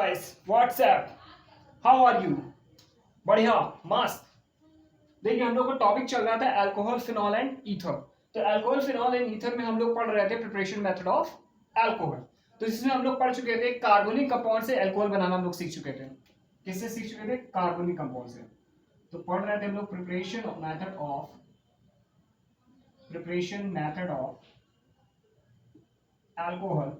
Guys what's up, how are you? बढ़िया, मस्त। देखिए हम लोग का टॉपिक चल रहा था अल्कोहल, फिनॉल एंड ईथर। तो अल्कोहल, फिनॉल एंड ईथर में हम लोग पढ़ रहे थे प्रिपरेशन मेथड ऑफ अल्कोहल। तो इसमें हम लोग पढ़ चुके थे कार्बोनिक कंपाउंड से अल्कोहल बनाना हम लोग सीख चुके थे। किससे सीख चुके थे? कार्बोनिक कंपाउंड से। तो पढ़ रहे थे हम लोग प्रिपरेशन मेथड ऑफ अल्कोहल,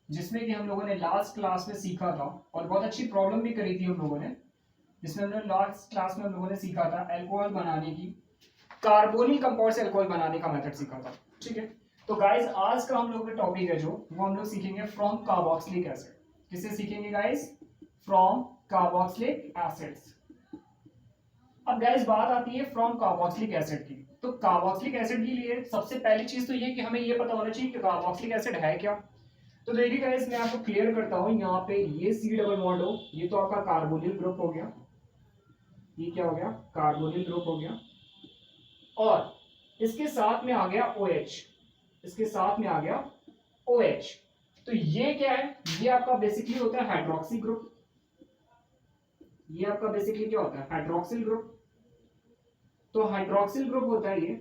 जिसमें कि हम लोगों ने लास्ट क्लास में सीखा था और बहुत अच्छी प्रॉब्लम भी करी थी हम लोगों ने, जिसमें हमने लास्ट क्लास में हम लोगों ने सीखा था अल्कोहल बनाने की, कार्बोनिक कंपाउंड से अल्कोहल बनाने का मेथड सीखा था। ठीक है, तो गाइस आज का हम लोग का टॉपिक है जो वो हम लोग सीखेंगे फ्रॉम कार्बोक्सिलिक एसिड। किससे सीखेंगे गाइस? From carboxylic acids. अब गाइस बात आती है फ्रॉम कार्बोक्सिलिक एसिड की। तो कार्बोक्सिलिक एसिड के लिए सबसे पहली चीज तो ये कि हमें ये पता होना चाहिए कि कार्बोक्सिलिक एसिड है क्या। तो देखिए गाइस मैं आपको क्लियर करता हूं, यहाँ पे ये C डबल बॉन्ड हो, ये तो आपका कार्बोनिल ग्रुप हो गया। ये क्या हो गया? कार्बोनिल ग्रुप हो गया। और इसके साथ में आ गया OH, इसके साथ में आ गया OH। तो ये क्या है? ये आपका बेसिकली होता है हाइड्रोक्सी ग्रुप। ये आपका बेसिकली क्या होता है? Hydroxyl group. तो हाइड्रोक्सिल ग्रुप होता है ये।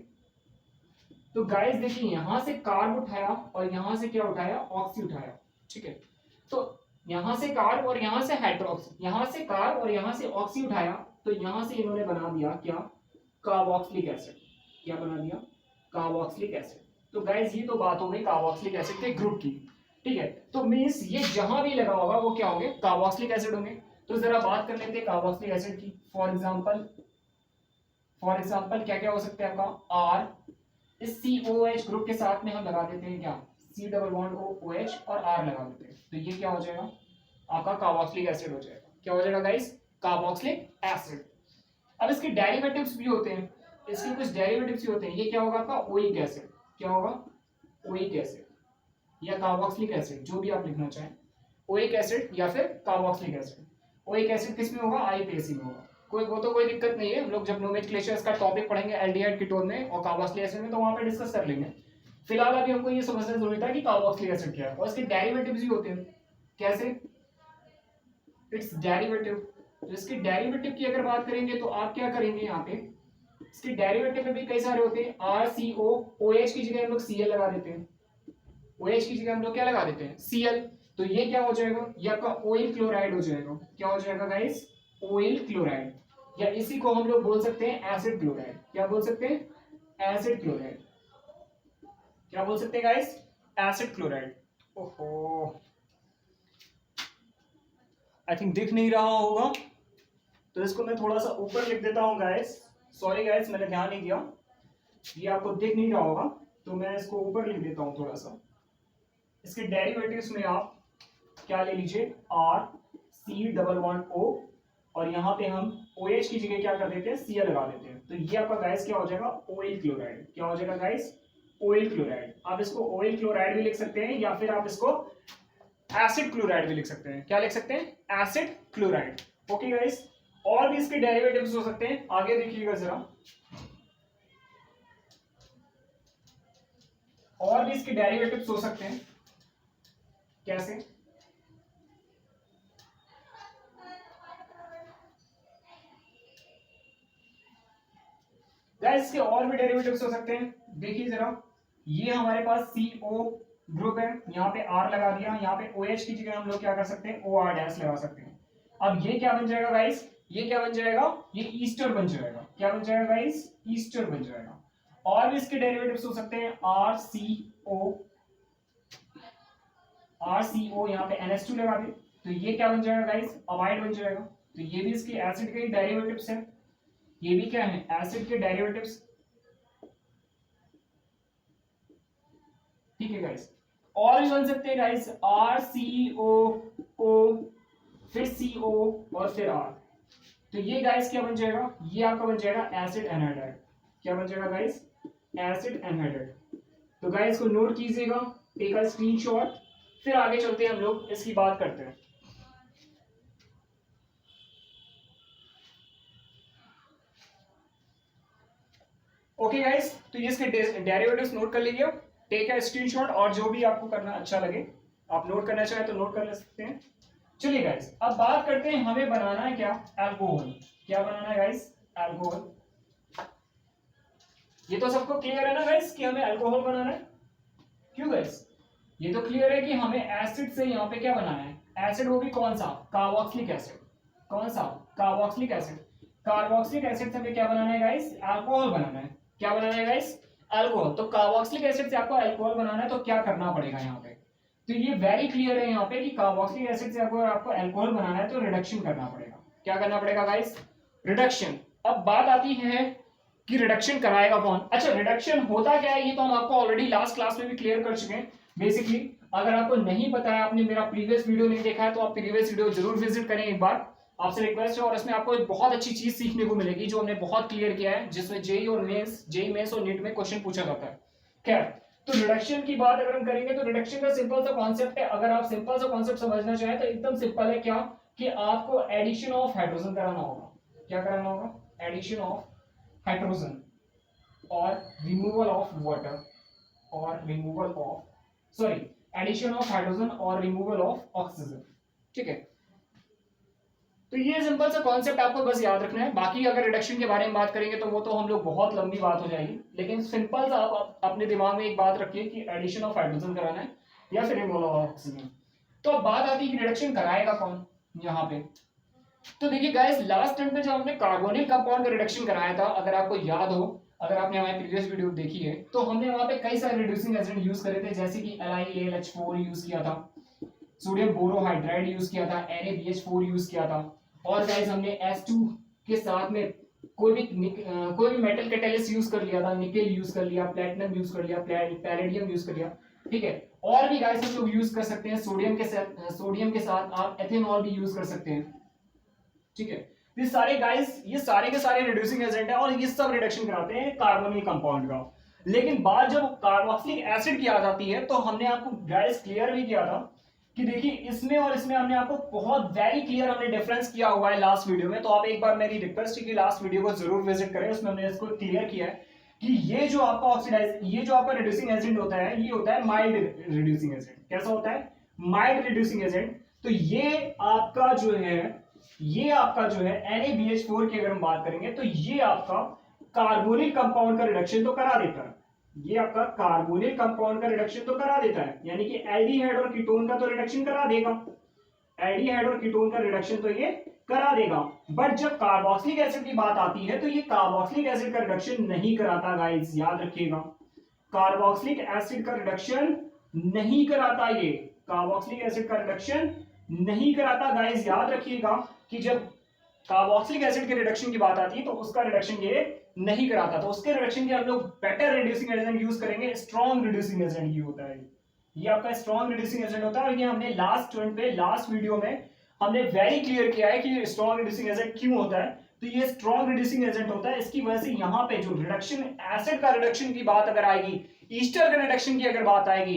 तो गाइस देखिए यहां से कार्ब उठाया और यहां से क्या उठाया? ऑक्सी उठाया। ठीक है, तो यहां से कार्ब और यहां से हाइड्रोक्सी, यहां से कार्ब और यहां से ऑक्सी उठाया, तो यहां से इन्होंने बना दिया क्या? Carboxylic acid. क्या बना दिया? Carboxylic acid. तो गाइस ये तो बात हो गई कार्बोक्सिलिक एसिड के ग्रुप की। ठीक है, तो मींस ये जहां भी लगा होगा वो क्या होंगे? कार्बोक्सिलिक एसिड होंगे। तो जरा बात कर लेते हैं कार्बोक्सिलिक एसिड की। फॉर एग्जांपल क्या क्या हो सकता है आपका? आर, इस COH ग्रुप के साथ में हम लगा देते हैं क्या? C डबल बॉन्ड को OH और R लगा देते हैं, तो ये क्या हो जाएगा? आपका कार्बोक्सिलिक एसिड हो जाएगा। क्या हो जाएगा गाइस? Carboxylic acid. अब इसके डेरिवेटिव्स भी होते हैं, इसके कुछ डेरिवेटिव्स भी होते हैं। ये क्या होगा आपका? Oic acid. क्या होगा? ओइक एसिड या कार्बोक्सिलिक एसिड, जो भी आप लिखना चाहें। ओइक एसिड या फिर कार्बोक्सिलिक एसिड। ओइक एसिड किस में होगा? IUPAC में होगा। कोई दिक्कत नहीं है, हम लोग जब नोमेनक्लेचर्स का टॉपिक पढ़ेंगे एल्डिहाइड कीटोन में और कार्बोक्सिलिक एसिड में, तो वहां पे डिस्कस कर लेंगे। फिलहाल अभी हमको ये समझना जरूरी था कि कार्बोक्सिलिक एसिड क्या है। और इसके डेरिवेटिव्स भी होते हैं। कैसे? It's derivative. तो इसके डेरिवेटिव की अगर बात करेंगे तो आप क्या करेंगे? यहाँ पे इसके डेरिवेटिव में भी कई सारे होते हैं। RCO, OH की जगह हम लोग Cl लगा देते हैं। OH की जगह हम लोग क्या लगा देते हैं? Cl। तो ये क्या हो जाएगा? ये आपका ऑयल क्लोराइड हो जाएगा। क्या हो जाएगा गाइस? ऑयल क्लोराइड, या इसी को हम लोग बोल सकते हैं एसिड क्लोराइड। क्या बोल सकते हैं? Acid chloride. क्या बोल सकते हैं गाइस? Acid chloride. ओहो, आई थिंक दिख नहीं रहा होगा, तो इसको मैं थोड़ा सा ऊपर लिख देता हूं गाइस। सॉरी गाइस, मैंने ध्यान नहीं दिया, ये आपको दिख नहीं रहा होगा, तो मैं इसको ऊपर लिख देता हूं थोड़ा सा। इसके डेरिवेटिव्स में आप क्या ले लीजिए? R C double bond O, और यहाँ पे हम OH की जगह क्या कर देते हैं? Cl लगा देते हैं। तो ये आपका गाइस क्या हो जाएगा? Oil chloride. क्या हो जाएगा गाइस? Oil chloride. आप इसको ऑयल क्लोराइड भी लिख सकते हैं या फिर आप इसको एसिड क्लोराइड भी लिख सकते हैं। क्या लिख सकते हैं? Acid chloride. ओके गाइस, और भी इसके डेरिवेटिव्स हो सकते हैं, आगे देखिएगा जरा। और भी इसके डेरिवेटिव्स हो सकते हैं। कैसे? गाइस इसके और भी डेरिवेटिव्स हो सकते हैं। देखिए जरा, ये हमारे पास CO ग्रुप है, यहाँ पे R लगा दिया, यहाँ पे OH की जगह हम लोग क्या कर सकते हैं? OR डैश लगा सकते हैं। अब ये क्या बन जाएगा गाइस? ये क्या बन जाएगा? ये ईस्टर बन जाएगा। क्या बन जाएगा गाइस? ईस्टर बन जाएगा। और भी इसके डेरिवेटिव्स हो सकते हैं। RCO, यहाँ पे NH2 लगा दे, तो ये क्या बन जाएगा गाइस? अमाइड बन जाएगा। तो ये भी इसके एसिड के डेरिवेटिव्स हैं। ये भी क्या है? एसिड के डेरिवेटिव्स। ठीक है गाइस, और भी बन सकते हैं गाइस। RCOO, फिर CO और फिर R। तो ये गाइस क्या बन जाएगा? ये आपका बन जाएगा एसिड एनहाइड्राइड। क्या बन जाएगा गाइस? Acid anhydride. तो गाइस को नोट कीजिएगा, टेक अ स्क्रीनशॉट, फिर आगे चलते हैं, हम लोग इसकी बात करते हैं। ओके गाइस, तो ये इसके डेरिवेटिव्स नोट कर लीजिए, टेक अ स्क्रीनशॉट, और जो भी आपको करना अच्छा लगे, आप नोट करना चाहें तो नोट कर ले सकते हैं। चलिए गाइस, अब बात करते हैं हमें बनाना है क्या, अल्कोहल। क्या बनाना है गाइस, अल्कोहल। ये तो सबको क्लियर है ना गाइस कि हमें अल्कोहल बनाना है। क्यों गाइस, ये तो क्लियर है कि हमें एसिड से यहाँ पे क्या बनाना है, एसिड, वो भी कौन सा, कार्बोक्सिलिक एसिड। कौन सा, कार्बोक्सिलिक एसिड। कार्बोक्सिलिक एसिड से हमें क्या बनाना है गाइस, अल्कोहल बनाना है। क्या बनाना है गाइस, अल्कोहल। तो कार्बोक्सिलिक एसिड से आपको अल्कोहल बनाना है, तो क्या करना पड़ेगा यहाँ पे, तो ये वेरी क्लियर है यहाँ पे कि कार्बोक्सिलिक एसिड से आपको अल्कोहल बनाना है तो रिडक्शन करना पड़ेगा। क्या करना पड़ेगा गाइस, रिडक्शन। अब बात आती है कि रिडक्शन कराएगा कौन। अच्छा, रिडक्शन होता क्या है ये तो हम आपको ऑलरेडी लास्ट क्लास में भी क्लियर कर चुके हैं। बेसिकली अगर आपको नहीं पता है, आपने मेरा प्रीवियस वीडियो नहीं देखा है, तो आप प्रीवियस वीडियो जरूर विजिट करें एक बार, आपसे रिक्वेस्ट है। और इसमें आपको एक बहुत अच्छी चीज सीखने को मिलेगी जो हमने बहुत क्लियर किया है, जिसमें जेई मेंस और नीट में क्वेश्चन पूछा जाता है। खैर, तो रिडक्शन की बात अगर हम करेंगे तो रिडक्शन का सिंपल सा कॉन्सेप्ट है। अगर आप सिंपल सा कॉन्सेप्ट समझना चाहें तो एकदम सिंपल है। क्या कि आपको एडिशन ऑफ हाइड्रोजन कराना होगा। क्या कराना होगा, एडिशन ऑफ हाइड्रोजन और रिमूवल ऑफ वाटर और removal of, sorry, addition of hydrogen और रिमूवल ऑफ ऑक्सीजन। ठीक है, तो ये सिंपल सा कॉन्सेप्ट आपको बस याद रखना है। बाकी अगर रिडक्शन के बारे में बात करेंगे तो वो तो हम लोग बहुत लंबी बात हो जाएगी, लेकिन सिंपल सा आप अपने दिमाग में एक बात रखिए कि एडिशन ऑफ हाइड्रोजन कराना है या फिर रिमूवल ऑफ ऑक्सीजन। तो अब बात आती है कि रिडक्शन कराएगा कौन यहाँ पे। तो देखिए गाइस, लास्ट टाइम पे जब हमने कार्बोनिल कंपाउंड का रिडक्शन कराया था, अगर आपको याद हो, अगर आपने हमारी प्रीवियस वीडियो देखी है, तो हमने वहां पे कई सारे रिड्यूसिंग एजेंट यूज करे थे, जैसे कि LiAlH4 यूज किया था, सोडियम बोरोहाइड्राइड यूज किया था, NaBH4 यूज किया था, और गाइस हमने S2 के साथ में कोई भी मेटल कैटालिस्ट यूज कर लिया था, निकेल यूज कर लिया, प्लेटिनम यूज कर लिया, पैलेडियम यूज कर लिया। ठीक है, और भी गाइस हम लोग यूज कर सकते हैं, सोडियम के साथ आप एथेनॉल भी यूज कर सकते हैं। ठीक है, ये सारे गाइस, ये सारे के सारे रिड्यूसिंग एजेंट है और ये सब रिडक्शन कराते हैं कार्बोनिल कंपाउंड का। लेकिन बात जब कार्बोक्सिलिक एसिड की आ जाती है तो हमने आपको गाइस क्लियर भी किया था कि देखिए इसमें और इसमें हमने आपको बहुत वेरी क्लियर हमने डिफरेंस किया हुआ है लास्ट वीडियो में। तो आप एक बार मेरी रिक्वेस्ट है कि लास्ट वीडियो को जरूर विजिट करें, उसमें हमने इसको क्लियर किया है कि ये जो आपका रिड्यूसिंग एजेंट होता है, ये होता है माइल्ड रिड्यूसिंग एजेंट। कैसा होता है, माइल्ड रिड्यूसिंग एजेंट। तो ये आपका जो है NaBH4 की अगर हम बात करेंगे तो ये आपका कार्बोनिल कंपाउंड का रिडक्शन तो करा देता है, ये आपका कार्बोनिल कंपाउंड का रिडक्शन तो करा देता है, यानी कि एल्डिहाइड और कीटोन का तो रिडक्शन करा देगा, एल्डिहाइड और कीटोन का रिडक्शन तो ये करा देगा। बट जब कार्बोक्सिलिक एसिड की बात आती है तो ये कार्बोक्सिलिक एसिड का रिडक्शन नहीं कराता गाइस, याद रखिएगा, कार्बोक्सिलिक एसिड का रिडक्शन नहीं कराता, ये कार्बोक्सिलिक एसिड का रिडक्शन नहीं कराता गाइस, याद रखिएगा कि जब कार्बोक्सिलिक एसिड के रिडक्शन की बात आती है तो उसका रिडक्शन ये नहीं कराता। तो उसके रिडक्शन के हम लोग बेटर रिड्यूसिंग एजेंट यूज करेंगे, स्ट्रॉन्ग रिड्यूसिंग एजेंट ये होता है, ये आपका स्ट्रॉन्ग रिड्यूसिंग एजेंट होता है। और ये हमने लास्ट वीडियो में हमने वेरी क्लियर किया है कि स्ट्रॉन्ग रिड्यूसिंग एजेंट क्यों होता है। तो ये स्ट्रॉन्ग रिड्यूसिंग एजेंट होता है, इसकी वजह से यहाँ पे जो रिडक्शन, एसिड का रिडक्शन की बात अगर आएगी, ईस्टर के रिडक्शन की अगर बात आएगी,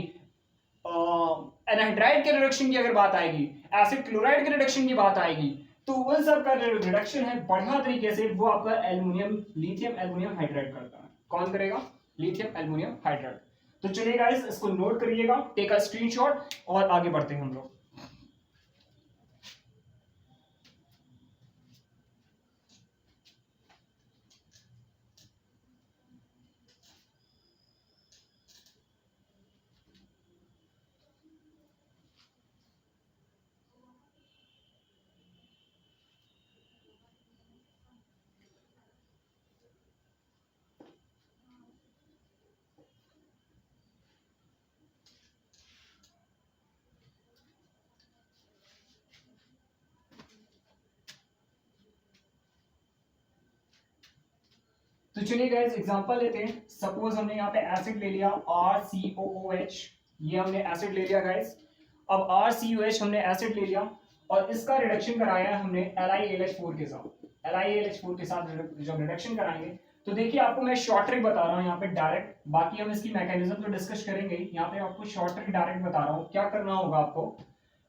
एनहाइड्राइड के रिडक्शन की अगर बात आएगी, एसिड क्लोराइड के रिडक्शन की बात आएगी, तो उन सब का रिडक्शन है बढ़िया तरीके से वो आपका लिथियम एल्युमिनियम हाइड्राइड करता है। कौन करेगा, लिथियम एल्युमिनियम हाइड्राइड। तो चलिए गाइस, इसको नोट करिएगा, टेक अ स्क्रीनशॉट और आगे बढ़ते हैं हम लोग। तो चलिए गाइस, एग्जांपल लेते हैं। सपोज हमने यहाँ पे एसिड ले लिया RCOOH, ये हमने एसिड ले लिया गाइस। अब RCOH हमने एसिड ले लिया और इसका रिडक्शन कराया है हमने LiAlH4 के साथ। LiAlH4 के साथ जब रिडक्शन कराएंगे तो देखिए, आपको मैं शॉर्ट ट्रिक बता रहा हूँ यहाँ पे डायरेक्ट, बाकी हम इसकी मैकेनिज्म तो डिस्कस करेंगे, यहाँ पे आपको शॉर्ट ट्रिक डायरेक्ट बता रहा हूँ। क्या करना होगा आपको,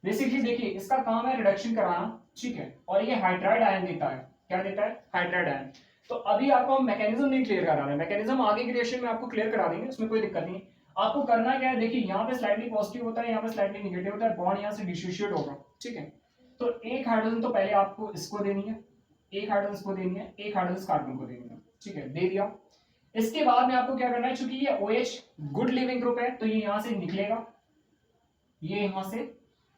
बेसिकली देखिए, इसका काम है रिडक्शन कराना, ठीक है, और ये हाइड्राइड आयन देता है। क्या देता है, हाइड्राइड आयन। तो अभी आपको हम मैकेनिज्म नहीं क्लियर करा रहे हैं, मैकेनिज्म आगे की रिएक्शन में आपको क्लियर करा देंगे, उसमें कोई दिक्कत नहीं। आपको करना क्या है, देखिए यहाँ पे स्लाइटली पॉजिटिव होता है, यहाँ पे स्लाइटली नेगेटिव होता है, बॉन्ड यहाँ से डिसोसिएट होगा, ठीक है। तो एक हाइड्रोजन तो पहले आपको इसको देनी है, एक हाइड्रोजन इसको देनी है, एक हाइड्रोजन कार्बन को देनी है, ठीक है, दे दिया। इसके बाद में आपको क्या करना है, चूंकि ये OH गुड लिविंग ग्रुप है तो ये यहां से निकलेगा, ये यहां से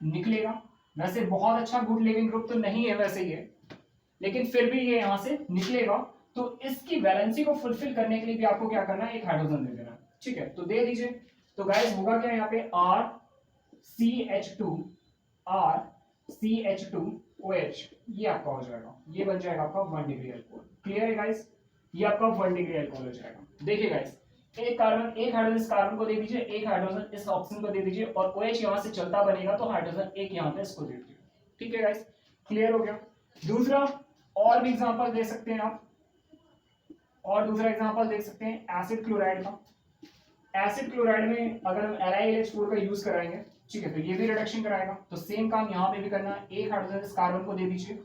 निकलेगा। वैसे बहुत अच्छा गुड लिविंग ग्रुप तो नहीं है वैसे ये, लेकिन फिर भी ये यहां से निकलेगा। तो इसकी वैलेंसी को फुलफिल करने के लिए भी आपको क्या करना है, एक हाइड्रोजन दे देना है, ठीक है, तो दे दीजिए। तो गाइस होगा क्या यहाँ पे RCH2OH, ये आपका हो जाएगा, ये बन जाएगा आपका 1 डिग्री अल्कोहल। क्लियर है गाइस, ये आपका 1 डिग्री अल्कोहल हो जाएगा। देखिए गाइस, एक कार्बन, एक हाइड्रोजन इस कार्बन को दे दीजिए, एक हाइड्रोजन इस ऑक्सीजन को दे दीजिए, और OH यहां से चलता बनेगा तो हाइड्रोजन एक यहां पे इसको दे दीजिए, ठीक है गाइस, क्लियर हो गया। दूसरा और भी एग्जांपल दे सकते हैं आप, और दूसरा एग्जांपल देख सकते हैं एसिड क्लोराइड का। एसिड क्लोराइड में अगर हम LiLH4 का यूज कराएंगे, ठीक है, तो ये भी रिडक्शन कराएगा। तो सेम काम यहां पे भी करना है, एक हाइड्रोजन इस कार्बन को दे दीजिए,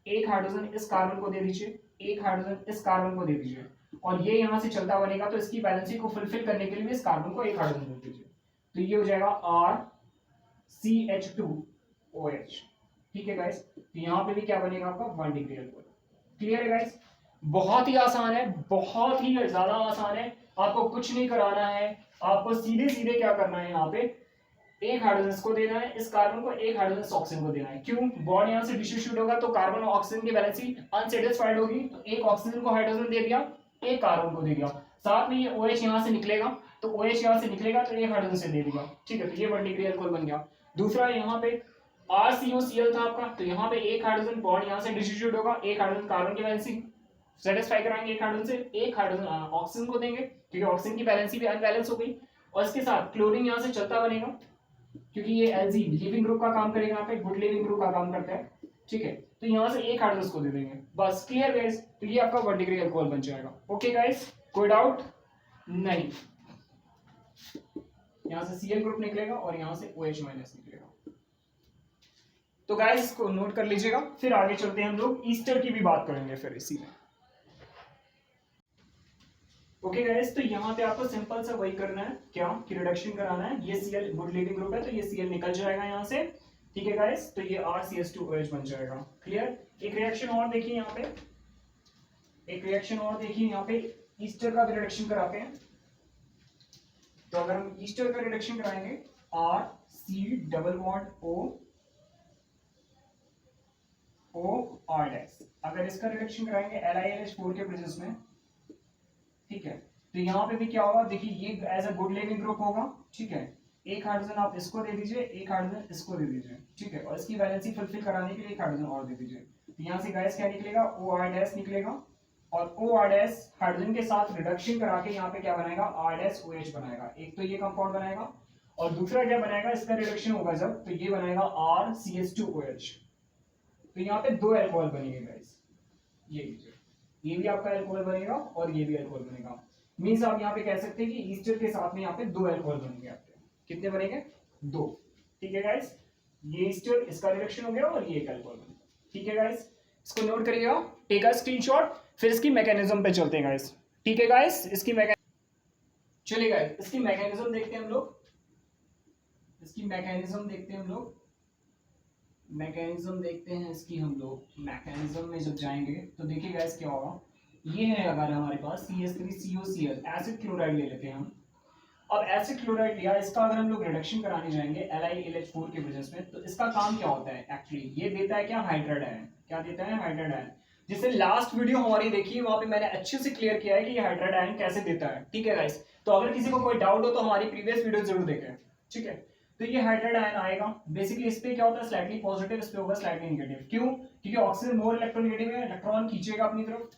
एक हाइड्रोजन इस कार्बन को दे दीजिए, एक हाइड्रोजन इस कार्बन को दे दीजिए, और ये यहां से चलता बनेगा। तो इसकी बैलेंसी को फुलफिल करने के लिए इस कार्बन को एक हाइड्रोजन दे दीजिए, तो ये हो जाएगा RCH2OH, ठीक है गाइस। तो यहां पे भी क्या बनेगा आपका 1 डिग्री अल्कोहल। क्लियर है गाइस, बहुत ही आसान है, बहुत ही ज्यादा आसान है, आपको कुछ नहीं कराना है, आपको सीधे सीधे क्या करना है, यहाँ पे एक हाइड्रोजन को देना है इस कार्बन को, एक हाइड्रोजन ऑक्सीजन को देना है। क्यों, बॉन्ड यहां से डिस्ट्रीब्यूट होगा तो कार्बन और ऑक्सीजन की बैलेंसी अनसेटिस्फाइड होगी, तो एक ऑक्सीजन को हाइड्रोजन दे दिया, एक कार्बन को दे दिया, साथ में ये OH यहां से निकलेगा, तो OH यहां से निकलेगा तो एक हाइड्रोजन से दे दिया, ठीक है, तो ये 1 डिग्री अल्कोहल बन गया। दूसरा यहाँ पे RCOCl था आपका, तो यहाँ पे एक हाइड्रोजन बॉन्ड यहां से डिस्ट्रीब्यूट होगा, एक हाइड्रोजन कार्बन की बैलेंसी सेटिस्फाई कराएंगे, एक हाइड्रोजन से एक हाइड्रोजन ऑक्सीजन को देंगे, क्योंकि ऑक्सीजन की बैलेंसी भी अनबैलेंस हो गई, और इसके साथ क्लोरीन यहां से चलता बनेगा, क्योंकि ये Lg लिविंग ग्रुप का काम करेगा, यहाँ पे गुड लिविंग ग्रुप का काम करता है, ठीक है, तो यहां से एक हाइड्रोजन को दे देंगे, बस। क्लियर गाइस, तो ये आपका 1 डिग्री अल्कोहल बन जाएगा। ओके गाइस, कोई डाउट नहीं, यहां से Cl ग्रुप निकलेगा और यहां से OH माइनस निकलेगा। तो गाइस इसको नोट कर लीजिएगा, फिर आगे चलते हैं हम लोग ईस्टर की भी बात करेंगे फिर इसी में। ओके गाइस, तो यहाँ पे आपको सिंपल सा वही करना है, क्या कि रिडक्शन कराना है। ये Cl गुड लिविंग ग्रुप है तो ये Cl निकल जाएगा यहाँ से, ठीक है गाइस, तो ये RCH2OH बन जाएगा। क्लियर। एक रिएक्शन और देखिए यहाँ पे, एक रिएक्शन और देखिए यहाँ पे, ईस्टर का भी रिडक्शन कराते हैं। तो अगर हम ईस्टर का रिडक्शन कराएंगे, RC डबल बॉन्ड OR', अगर इसका रिडक्शन कराएंगे LiLH4 के प्रेजेंस में, ठीक है, तो यहाँ पे भी क्या होगा, देखिए ये as a good leaving group होगा, ठीक है, एक हाइड्रोजन आप इसको दे दीजिए, एक हाइड्रोजन इसको दे दीजिए, ठीक है, और इसकी वैलेंसी फुलफिल कराने के लिए एक हाइड्रोजन और दे दीजिए। तो यहाँ से गाइस क्या निकलेगा, OR' निकलेगा, और OR' हाइड्रोजन के साथ रिडक्शन करा के यहाँ पे क्या बनाएगा, R'OH बनाएगा। एक तो ये कंपाउंड बनाएगा, और दूसरा क्या बनाएगा, इसका रिडक्शन होगा जब, तो ये बनाएगा RCH2OH। तो यहाँ पे 2 अल्कोहल बनेंगे गाइस, ये लीजिए, ये भी आपका अल्कोहल बनेगा और ये भी अल्कोहल बनेगा। मींस आप यहाँ पे कह सकते हैं कि ईस्टर के साथ में यहाँ पे 2 अल्कोहल बनेंगे आपके। कितने बनेंगे, 2, ठीक है गाइस, ये ईस्टर इसका रिडक्शन हो गया और ये एक अल्कोहल बनेगा, ठीक है गाइस, इसको नोट करिएगा, टेक अ स्क्रीनशॉट, फिर इसकी मैकेनिज्म पे चलते हैं गाइस, ठीक है गाइस, इसकी चलिए गाइस इसकी मैकेनिज्म देखते हैं हम लोग, इसकी मैकेनिज्म देखते हैं हम लोग, मैकेनिज्म देखते हैं इसकी हम लोग। मैकेनिज्म में जब जाएंगे तो देखिए गाइस क्या होगा, ये है अगर हमारे पास CH3COCl एसिड क्लोराइड ले लेते हैं हम। अब एसिड क्लोराइड लिया, इसका अगर हम लोग रिडक्शन कराने जाएंगे LiLH4 के प्रेजेंस में, तो इसका काम क्या होता है, एक्चुअली ये देता है क्या, हाइड्राइड आयन। क्या देता है, हाइड्राइड आयन। जिससे लास्ट वीडियो हमारी देखी वहां पे मैंने अच्छे से क्लियर किया है कि ये हाइड्राइड आयन कैसे देता है, ठीक है गाइस। तो अगर किसी को कोई डाउट हो तो हमारी प्रीवियस वीडियो जरूर देखें, ठीक है। तो ये हाइड्राइड आयन आएगा, बेसिकली इस पे क्या होता है, स्लाइटली पॉजिटिव, इस पे होगा स्लाइटली नेगेटिव। क्यों, क्योंकि ऑक्सीजन मोर इलेक्ट्रोनेगेटिव है, इलेक्ट्रॉन खींचेगा अपनी तरफ।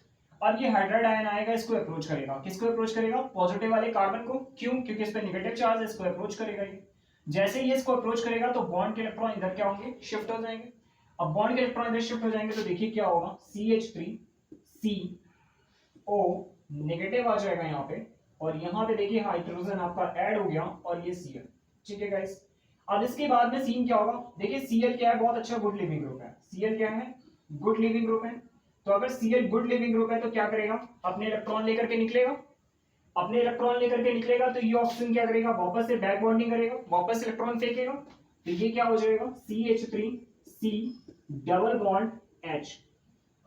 अब ये हाइड्राइड आयन आएगा, इसको अप्रोच करेगा, किसको अप्रोच करेगा, पॉजिटिव वाले कार्बन को। क्यों, क्योंकि इस पे नेगेटिव चार्ज है, इसको अप्रोच करेगा ये। जैसे ही इसको अप्रोच करेगा तो बॉन्ड के इलेक्ट्रॉन इधर क्या होंगे, शिफ्ट हो जाएंगे। अब बॉन्ड के इलेक्ट्रॉन इधर शिफ्ट हो जाएंगे तो देखिए क्या होगा, CH3CO नेगेटिव आ जाएगा यहाँ पे, और यहाँ पे देखिए हाइड्रोजन आपका ऐड हो गया, और ये Cl, ठीक है गाइस। अब इसके बाद में सीन क्या होगा, देखिए Cl क्या है, बहुत अच्छा गुड लिविंग ग्रुप है। Cl क्या है, गुड लिविंग ग्रुप है। तो अगर Cl गुड लिविंग ग्रुप है तो क्या करेगा, अपने इलेक्ट्रॉन लेकर के निकलेगा, अपने इलेक्ट्रॉन लेकर के निकलेगा, तो ये ऑक्सीजन क्या करेगा, वापस से बैक बॉन्डिंग करेगा, वापस इलेक्ट्रॉन फेंकेगा, तो ये क्या हो जाएगा CH3C डबल बॉन्ड H।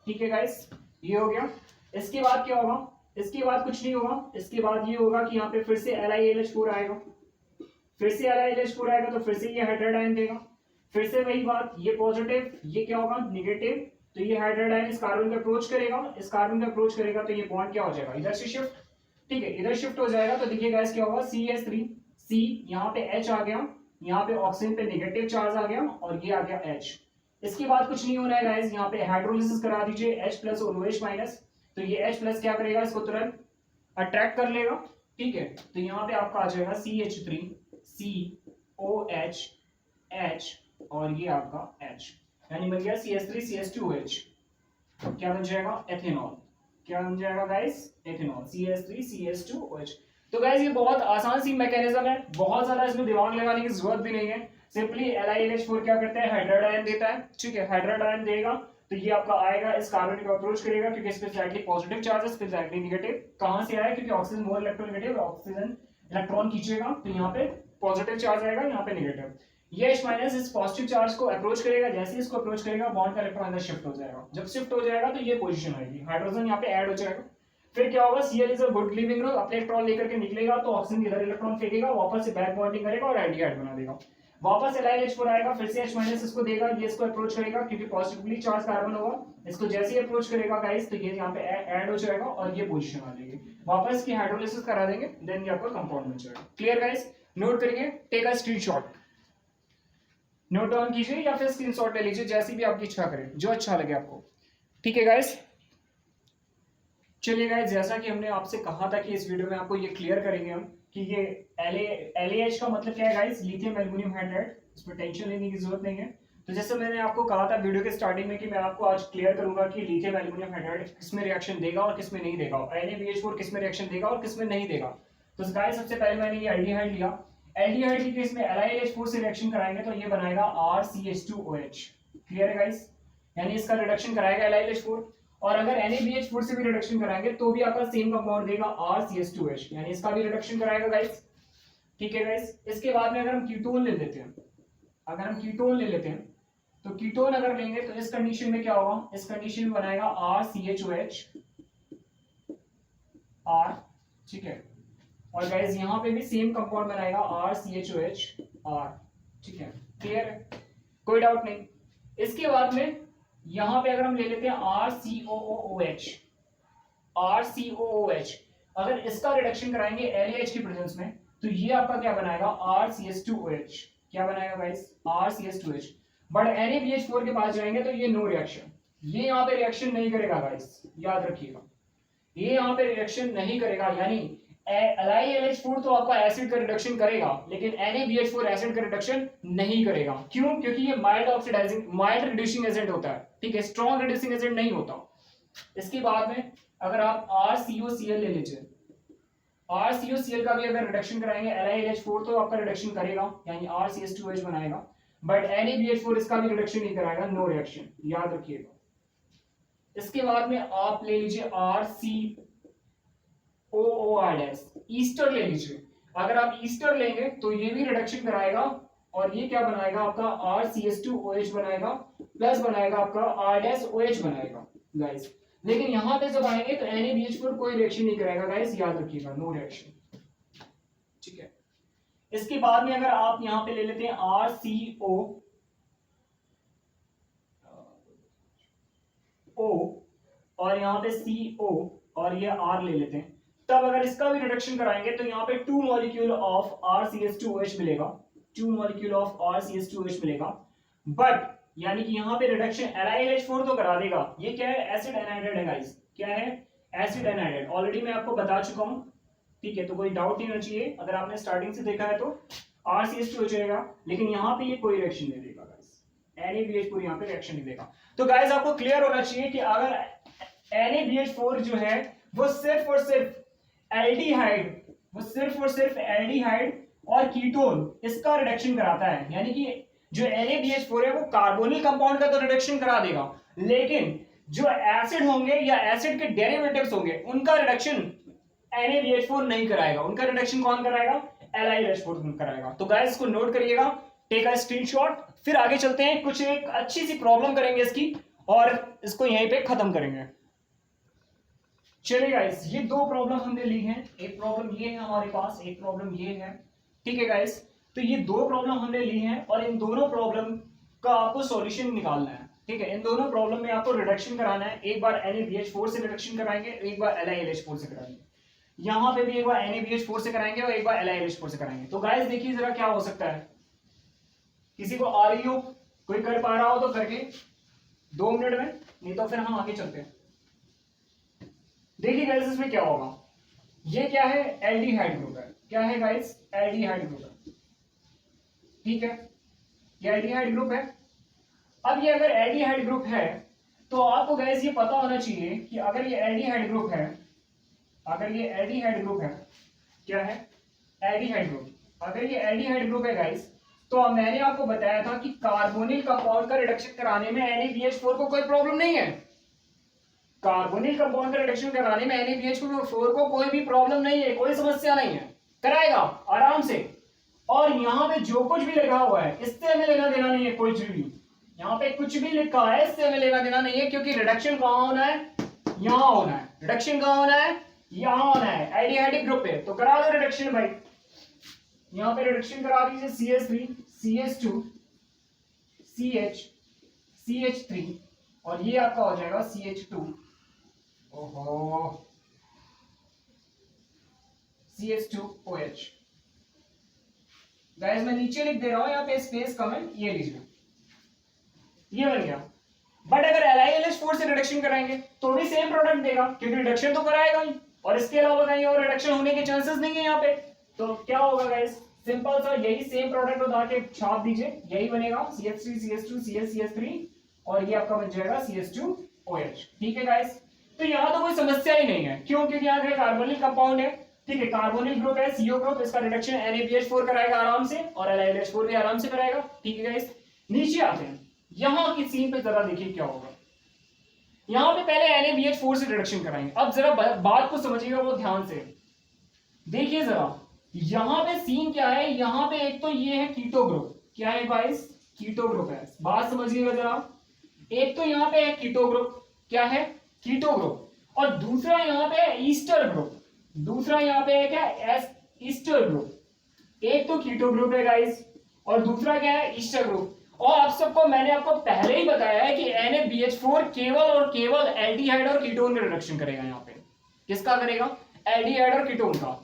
ठीक है गाइस, ये हो गया। इसके बाद क्या होगा, इसके बाद कुछ नहीं होगा, इसके बाद ये होगा कि यहाँ पे फिर से LiLH4 आएगा, फिर से LiLH4 आएगा, तो फिर से ये हाइड्रोजन आयन देगा, फिर से वही बात, ये पॉजिटिव, ये क्या होगा नेगेटिव, तो ये हाइड्रोजन आयन इस कार्बन का अप्रोच करेगा, इस कार्बन का अप्रोच करेगा, तो ये बॉन्ड क्या हो जाएगा इधर से शिफ्ट। ठीक है, इधर शिफ्ट हो जाएगा, तो देखिए गाइस क्या होगा CH3C, यहाँ पे H आ गया, यहाँ पे ऑक्सीजन पे नेगेटिव चार्ज आ गया और ये आ गया H। इसके बाद कुछ नहीं होना है गाइस, यहाँ पे हाइड्रोलिसिस करा दीजिए H प्लस और OH माइनस, तो ये H प्लस क्या करेगा, इसको तुरंत अट्रैक्ट कर लेगा। ठीक है, तो यहाँ पे आपका आ जाएगा CH3COH H और ये आपका H, यानी बन गया CH3CH2OH। क्या बन जाएगा एथेनॉल, क्या बन जाएगा गाइस एथेनॉल, CH3CH2OH। तो गाइस ये बहुत आसान सी मैकेनिज्म है, बहुत ज्यादा इसमें दिमाग लगाने की जरूरत भी नहीं है, सिंपली LiLH4 क्या करता है हाइड्रोजन आयन देता है। ठीक है, हाइड्रोजन आयन देगा तो ये आपका आएगा, इस कार्बन को अप्रोच करेगा क्योंकि इस पे स्लाइटली पॉजिटिव चार्ज है, इस पे स्लाइटली नेगेटिव। कहां से आया, क्योंकि oxygen more electronegative, oxygen electron खींचेगा तो यहाँ पे पॉजिटिव चार्ज आएगा, यहाँ पे नेगेटिव। ये H माइनस इस पॉजिटिव चार्ज को अप्रोच करेगा, जैसे ही इसको अप्रोच करेगा बॉन्ड का इलेक्ट्रॉन अंदर शिफ्ट हो जाएगा, जब शिफ्ट हो जाएगा तो ये पोजीशन आएगी, हाइड्रोजन यहाँ पे ऐड हो जाएगा। फिर क्या होगा, Cl is a good leaving group, अपने इलेक्ट्रॉन लेकर के निकलेगा तो ऑक्सीजन इधर इलेक्ट्रॉन फेंकेगा, वापस से बैक बॉन्डिंग करेगा और एल्डिहाइड बना देगा। वापस LiLH4 आएगा, फिर से H माइनस इसको देगा, ये इसको अप्रोच करेगा क्योंकि पॉजिटिवली चार्ज कार्बन होगा, इसको जैसे ही अप्रोच करेगा गाइस तो ये यहाँ पे ऐड हो जाएगा और ये पोजीशन आ जाएगी, वापस की हाइड्रोलिसिस करा देंगे, देन ये आपका कंपाउंड बन जाएगा। क्लियर गाइस, नोट करिए, take a screenshot, note down कीजिए या फिर स्क्रीनशॉट ले लीजिए, जैसी भी आपकी इच्छा करें, जो अच्छा लगे आपको। ठीक है गाइस, चलिए गाइस, जैसा कि हमने आपसे कहा था कि इस वीडियो में आपको ये क्लियर करेंगे हम कि ये LaH का मतलब क्या है गाइस, लिथियम एल्युमिनियम हाइड्राइड, इस पर टेंशन लेने की जरूरत नहीं है। तो जैसे मैंने आपको कहा था वीडियो के स्टार्टिंग में कि मैं आपको आज क्लियर करूंगा कि लिथियम एल्युमिनियम हाइड्राइड किसमें रिएक्शन देगा और किसमें नहीं देगा, NaBH4 किसमें रिएक्शन देगा और किसमें नहीं देगा। तो गाइस सबसे पहले मैंने ये एल्डिहाइड लिया, एल्डिहाइड के केस में LiLH4 से रिएक्शन कराएंगे तो ये बनाएगा RCH2OH। क्लियर है गाइस, यानी इसका रिडक्शन कराएगा LiLH4, और अगर NaBH4 से भी रिडक्शन कराएंगे तो भी आपका सेम कंपाउंड देगा RCH2H, यानी इसका भी रिडक्शन कराएगा गाइस। ठीक है गाइस, इसके बाद में अगर हम कीटोन ले लेते हैं, अगर हम कीटोन ले लेते हैं तो कीटोन अगर लेंगे तो इस कंडीशन में क्या होगा, इस कंडीशन में बनाएगा RCHOH R। ठीक है, और गाइस यहां पे भी सेम कंपाउंड बनाएगा RCHOH R। ठीक है, क्लियर है, कोई डाउट नहीं। इसके बाद में यहां पे अगर हम ले लेते हैं RCOOH, RCOOH, अगर इसका रिडक्शन कराएंगे LAH की प्रेजेंस में तो ये आपका क्या बनाएगा RCH2OH। क्या बनाएगा गाइस RCH2OH। बट NaBH4 के पास जाएंगे तो ये नो रिएक्शन, ये यहां पे रिएक्शन नहीं करेगा गाइस, याद रखिएगा, ये यहां पे रिएक्शन नहीं करेगा, यानी LiLH4 तो आपका एसिड का रिडक्शन करेगा लेकिन NaBH4 एसिड का रिडक्शन नहीं करेगा। क्यों, क्योंकि ये mild oxidising, mild reducing agent होता है। ठीक है, स्ट्रॉन्ग रिड्यूसिंग एजेंट नहीं होता। इसके बाद में अगर आप RCOCl ले लीजिए, RCOCl का भी अगर रिडक्शन कराएंगे LiLH4 तो आपका रिडक्शन करेगा, यानी RCH2OH बनाएगा, बट NaBH4 इसका भी रिडक्शन नहीं कराएगा, नो रिएक्शन, याद रखिएगा। इसके बाद में आप ले लीजिए RCOOR, ईस्टर ले लीजिए, अगर आप ईस्टर लेंगे तो ये भी रिडक्शन कराएगा और ये क्या बनाएगा आपका RCH2OH बनाएगा, प्लस बनाएगा आपका R-OH बनाएगा गाइस। लेकिन यहां पे जब आएंगे तो NaBH4 कोई रिएक्शन नहीं कराएगा गाइस, याद रखिएगा, नो रिएक्शन। ठीक है, इसके बाद में अगर आप यहां पे ले लेते हैं RCO और यहां पे CO और ये R ले लेते हैं, तब अगर इसका भी रिडक्शन कराएंगे तो यहाँ पे 2 मॉलिक्यूल ऑफ RCH2OH मिलेगा, 2 मॉलिक्यूल ऑफ RCH2OH मिलेगा, बट यानी कि यहाँ पे रिडक्शन LiLH4 तो करा देगा। ये क्या है, एसिड एनाइड्राइड है गाइस, क्या है, एसिड एनाइड्राइड, ऑलरेडी मैं आपको बता चुका हूं। ठीक है, तो कोई डाउट नहीं होना चाहिए, अगर आपने स्टार्टिंग से देखा है तो RCH2 हो जाएगा, लेकिन यहाँ पे ये कोई रिएक्शन नहीं देगा गाइस, NaBH4 यहाँ पे रिएक्शन नहीं देगा। तो गाइस आपको क्लियर होना चाहिए कि अगर NaBH4 जो है वो सिर्फ और सिर्फ एल्डिहाइड, वो सिर्फ और सिर्फ एल्डिहाइड और कीटोन इसका रिडक्शन कराता है, यानी कि जो NaBH4 है वो कार्बोनिल कंपाउंड का तो रिडक्शन करा देगा, लेकिन जो एसिड होंगे या एसिड के डेरिवेटिव्स होंगे उनका रिडक्शन NaBH4 नहीं कराएगा, उनका रिडक्शन कौन कराएगा, LiLH4 कराएगा। तो गाइस इसको नोट करिएगा, टेक अ स्क्रीनशॉट। फिर आगे चलते हैं, कुछ एक अच्छी सी प्रॉब्लम करेंगे इसकी और इसको यहीं पे खत्म करेंगे। चलिए गाइस, ये दो प्रॉब्लम हमने ली हैं, एक प्रॉब्लम ये है हमारे पास, एक प्रॉब्लम ये है। ठीक है गाइस, तो ये दो प्रॉब्लम हमने ली हैं और इन दोनों प्रॉब्लम का आपको सॉल्यूशन निकालना है। ठीक है, इन दोनों प्रॉब्लम में आपको रिडक्शन कराना है। एक बार NaBH4 से रिडक्शन कराएंगे, एक बार LiLH4 से कराएंगे। यहां पे भी एक बार NaBH4 से कराएंगे और एक बार LiLH4 से कराएंगे। तो गाइस देखिए जरा क्या हो सकता है, किसी को आ रही हो, कोई कर पा रहा हो तो करके 2 मिनट में, नहीं तो फिर हम आगे चलते हैं। देखिए गाइस इसमें क्या होगा, ये क्या है, एल्डिहाइड ग्रुप है। क्या है गाइस, एल्डिहाइड ग्रुप है। ठीक है, ये एल्डिहाइड ग्रुप है। अब ये अगर एल्डिहाइड ग्रुप है तो आपको गाइस ये पता होना चाहिए कि अगर ये एल्डिहाइड ग्रुप है, अगर ये एल्डिहाइड ग्रुप है, क्या है, एल्डिहाइड ग्रुप, अगर ये एल्डिहाइड ग्रुप है गाइस, तो मैंने आपको बताया था कि कार्बोनिल कंपाउंड का रिडक्शन कराने में NaBH4 को कोई प्रॉब्लम नहीं है। कार्बोनिल कंपाउंड का रिडक्शन कराने में NaBH4 को कोई भी प्रॉब्लम नहीं है, कोई समस्या नहीं है, कराएगा आराम से। और यहाँ पे जो कुछ भी लिखा हुआ है इससे हमें लेना देना नहीं है, कुछ भी यहाँ पे कुछ भी लिखा है इससे हमें लेना देना नहीं है, क्योंकि रिडक्शन कहाँ होना है, यहाँ होना है। रिडक्शन कहाँ होना है, यहाँ होना है, एल्डिहाइड ग्रुप पे। तो करा दो रिडक्शन भाई, यहाँ पे रिडक्शन करा दीजिए, CH3 CH2 CH CH3 और ये आपका हो जाएगा CH2, ओहो, CH2OH। गाइस मैं नीचे लिख दे रहा हूं, यहाँ पे स्पेस कम है, ये लीजिए, ये बन गया। बट अगर LiLH4 से रिडक्शन कराएंगे तो भी सेम प्रोडक्ट देगा, क्योंकि रिडक्शन तो कराएगा ही और इसके अलावा कहीं और रिडक्शन होने के चांसेस नहीं है यहाँ पे। तो क्या होगा गाइस, सिंपल सा यही सेम प्रोडक्ट उठा के छाप दीजिए, यही बनेगा CH3 CH2 CH CH3 और ये आपका बन जाएगा CH2OH। ठीक है गाइस, तो यहाँ तो कोई समस्या ही नहीं है, क्यों, क्योंकि यहाँ पे कार्बोनिल कंपाउंड है। ठीक है, कार्बोनिल ग्रुप है, CO ग्रुप, इसका रिडक्शन NaBH4 कराएगा आराम से और LiLH4 भी आराम से कराएगा। ठीक है गाइस, नीचे आते हैं, यहाँ की सीन पे जरा देखिए क्या होगा। यहाँ पे पहले NaBH4 से रिडक्शन कराएंगे। अब जरा बात को समझिएगा वो ध्यान से, देखिए जरा यहाँ पे सीन क्या है। यहाँ पे एक तो ये है कीटो ग्रुप, क्या है गाइस, कीटो ग्रुप है, बात समझिएगा जरा। एक तो यहाँ पे है कीटो ग्रुप, क्या है, कीटो ग्रुप, और दूसरा यहाँ पे है ईस्टर ग्रुप, दूसरा यहाँ पे क्या है, ईस्टर ग्रुप। एक तो कीटो ग्रुप है गाइस और दूसरा क्या है, ईस्टर ग्रुप। और आप सबको मैंने आपको पहले ही बताया है कि NaBH4 केवल और केवल एल्डिहाइड और कीटोन का रिडक्शन करेगा। यहाँ पे किसका करेगा, एल्डिहाइड और कीटोन का।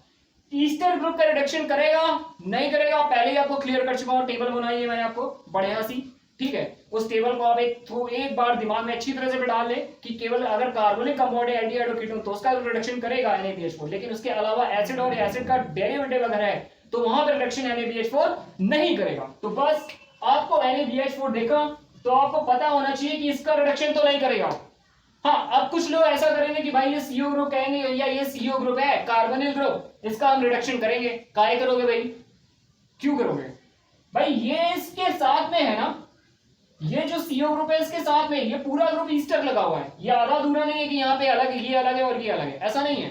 ईस्टर ग्रुप का रिडक्शन करेगा नहीं करेगा, पहले ही आपको क्लियर कर चुका हूं, टेबल बनाई है मैंने आपको बढ़िया सी। ठीक है, उस टेबल को आप एक बार दिमाग में अच्छी तरह से बिठा ले कि केवल अगर कार्बोनिक कंपाउंड है एल्डिहाइड और कीटोन तो उसका रिडक्शन करेगा NaBH4, लेकिन उसके अलावा एसिड और एसिड का डेरिवेटिव अगर है तो वहां पर रिडक्शन NaBH4 नहीं करेगा। तो बस आपको NaBH4 देखा तो आपको पता होना चाहिए कि इसका रिडक्शन तो नहीं करेगा। हाँ, अब कुछ लोग ऐसा करेंगे कि भाई ये CO ग्रुप कहेंगे, या ये CO ग्रुप है कार्बोनिल ग्रुप, इसका हम रिडक्शन करेंगे। काहे करोगे भाई, क्यों करोगे भाई, ये इसके साथ में है ना, ये जो CO ग्रुप है इसके साथ में ये पूरा ग्रुप ईस्टर लगा हुआ है, ये आधा अधूरा नहीं है कि यहाँ पे अलग है, ये अलग है और ये अलग है, ऐसा नहीं है।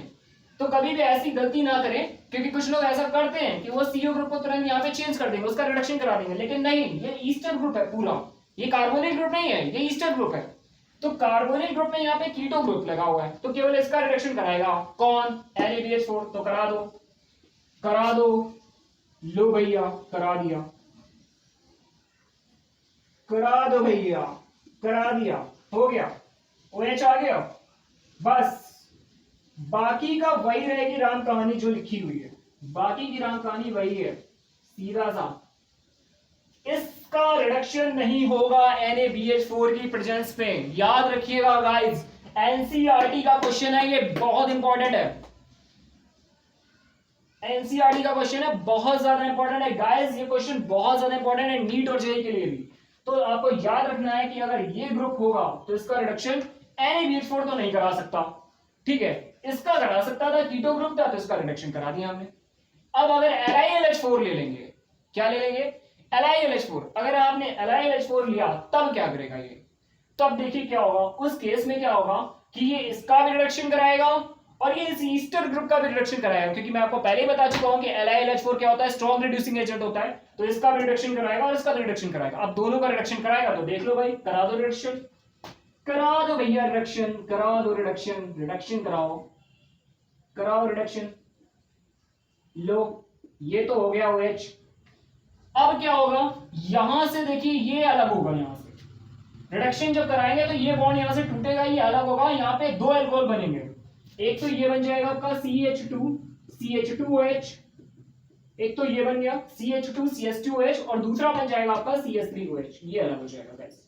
तो कभी भी ऐसी गलती ना करें, क्योंकि कुछ लोग ऐसा करते हैं कि वो CO ग्रुप को तुरंत यहाँ पे चेंज कर देंगे, उसका रिडक्शन करा देंगे, लेकिन नहीं, ये ईस्टर ग्रुप है पूरा, ये कार्बोनिल ग्रुप नहीं है, ये ईस्टर ग्रुप है। तो कार्बोनिल ग्रुप में यहाँ पे कीटो ग्रुप लगा हुआ है, तो केवल इसका रिडक्शन कराएगा कौन, NaBH4। तो करा दो, करा दो, लो भैया करा दिया, करा दो भैया, करा दिया, हो गया, OH आ गया। बस बाकी का वही रहेगी राम कहानी जो लिखी हुई है, बाकी की राम कहानी वही है, सीधा सा। इसका रिडक्शन नहीं होगा NaBH4 की प्रेजेंस पे, याद रखिएगा गाइस, एनसीईआरटी का क्वेश्चन है, ये बहुत इंपॉर्टेंट है, एनसीईआरटी का क्वेश्चन है, बहुत ज्यादा इंपॉर्टेंट है गाइस, ये क्वेश्चन बहुत ज्यादा इंपॉर्टेंट है नीट और जेईई के लिए भी। तो आपको याद रखना है कि अगर ये ग्रुप होगा तो इसका रिडक्शन NaBH4 तो नहीं करा सकता। ठीक है, इसका करा सकता था, कीटो ग्रुप था तो इसका रिडक्शन करा दिया हमने। अब अगर LiLH4 ले लेंगे, क्या ले लेंगे, LiLH4, अगर आपने LiLH4 लिया तब क्या करेगा ये, तब देखिए क्या होगा, उस केस में क्या होगा कि ये इसका भी रिडक्शन कराएगा और ये इस ईस्टर ग्रुप का भी रिडक्शन कराएगा, क्योंकि मैं आपको पहले ही बता चुका हूं कि LiLH4 क्या होता है, स्ट्रॉन्ग रिड्यूसिंग एजेंट होता है, तो इसका भी रिडक्शन कराएगा और इसका भी रिडक्शन कराएगा। अब दोनों का रिडक्शन कराएगा तो देख लो भाई, करा दो रिडक्शन, करा दो भैया रिडक्शन, करा दो रिडक्शन, रिडक्शन कराओ, कराओ रिडक्शन। लो ये तो हो गया OH। अब क्या होगा, यहां से देखिए ये अलग होगा, यहां से रिडक्शन जब कराएंगे तो ये बॉन्ड यहां से टूटेगा, ये अलग होगा, यहां पे दो अल्कोहल बनेंगे, एक तो ये बन जाएगा आपका CH2OH, एक तो ये बन गया CH2CH2OH और दूसरा बन जाएगा आपका CH3OH, ये अलग हो जाएगा गाइस।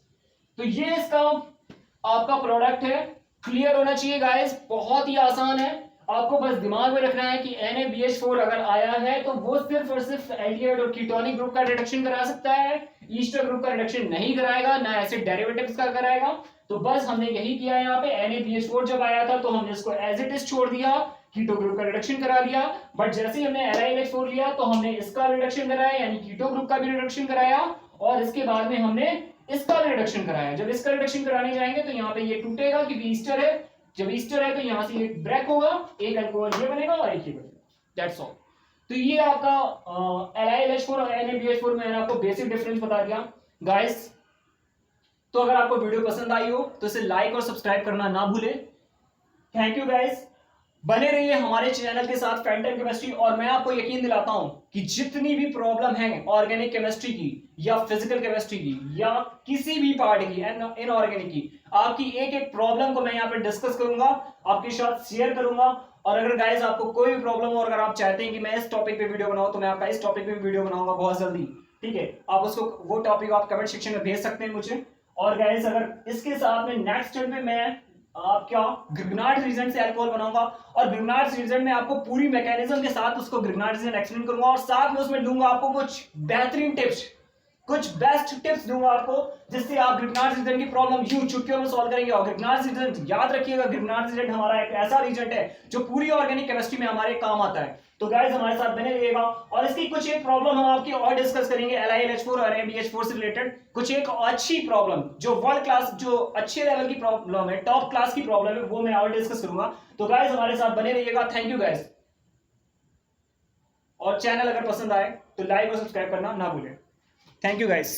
तो ये इसका आपका प्रोडक्ट है, क्लियर होना चाहिए गाइस, बहुत ही आसान है। आपको बस दिमाग में रखना है कि NaBH4 अगर आया है तो वो सिर्फ और सिर्फ एल्डिहाइड और कीटोनिक ग्रुप का रिडक्शन करा सकता है, ईस्टर ग्रुप का रिडक्शन नहीं कराएगा, ना एसिड डेरिवेटिव्स का कराएगा। तो बस हमने यही किया यहाँ पे, NaBH4 जब आया था तो हमने इसको एज इट इज छोड़ दिया, कीटो ग्रुप का रिडक्शन करा दिया, बट जैसे ही हमने LiLH4 लिया तो हमने इसका रिडक्शन कराया, यानी कीटो ग्रुप का भी रिडक्शन कराया, और इसके बाद में हमने इसका भी रिडक्शन कराया। जब इसका रिडक्शन कराने जाएंगे तो यहाँ पे ये टूटेगा क्योंकि ईस्टर है, जब ईस्टर है तो यहां से एक ब्रेक होगा, एक अल्कोहल ये बनेगा और एक ये बनेगा, दैट्स ऑल। तो ये आपका LiLH4 और NaBH4 में मैंने आपको बेसिक डिफरेंस बता दिया गाइस। तो अगर आपको वीडियो पसंद आई हो तो इसे लाइक और सब्सक्राइब करना ना भूले। थैंक यू गाइस, बने रहिए हमारे चैनल के साथ फैंटम केमिस्ट्री, और मैं आपको यकीन दिलाता हूं कि जितनी भी प्रॉब्लम है ऑर्गेनिक केमिस्ट्री की या फिजिकल केमिस्ट्री की या किसी भी पार्ट की इनऑर्गेनिक की, आपकी एक एक प्रॉब्लम को मैं यहाँ पे डिस्कस करूंगा, आपके साथ शेयर करूंगा। और अगर गाइस आपको कोई भी प्रॉब्लम हो और अगर आप चाहते हैं कि मैं इस टॉपिक पे वीडियो बनाऊं तो मैं आपका इस टॉपिक पे वीडियो बनाऊंगा बहुत जल्दी, ठीक है। आप उसको वो टॉपिक आप कमेंट सेक्शन में भेज सकते हैं मुझे। और गाइस अगर इसके साथ में नेक्स्ट स्टेप पे मैं क्या ग्रिग्नार्ड रीजन से अल्कोहल बनाऊंगा, और ग्रिग्नार्ड रीजन में आपको पूरी मैकेनिज्म के साथ उसको ग्रिग्नार्ड रीजन एक्सप्लेन करूंगा, और साथ में उसमें दूंगा आपको कुछ बेहतरीन टिप्स, कुछ बेस्ट टिप्स दूंगा आपको, जिससे आप ग्रिग्नार्ड रीजन की प्रॉब्लम यूं चुटकियों में सॉल्व करेंगे। और ग्रिग्नार्ड रीजन याद रखिएगा, ग्रिग्नार्ड रीजन हमारा एक ऐसा रीजन है जो पूरी ऑर्गेनिक केमिस्ट्री में हमारे काम आता है। तो गाइस हमारे साथ बने रहिएगा, और इसकी कुछ एक प्रॉब्लम हम आपकी और डिस्कस करेंगे LiLH4 और NaBH4 से रिलेटेड, कुछ एक अच्छी प्रॉब्लम जो वर्ल्ड क्लास, जो अच्छे लेवल की प्रॉब्लम है, टॉप क्लास की प्रॉब्लम है, वो मैं और डिस्कस करूंगा। तो गाइस हमारे साथ बने रहिएगा, थैंक यू गाइस। और चैनल अगर पसंद आए तो लाइक और सब्सक्राइब करना ना भूलें। Thank you guys.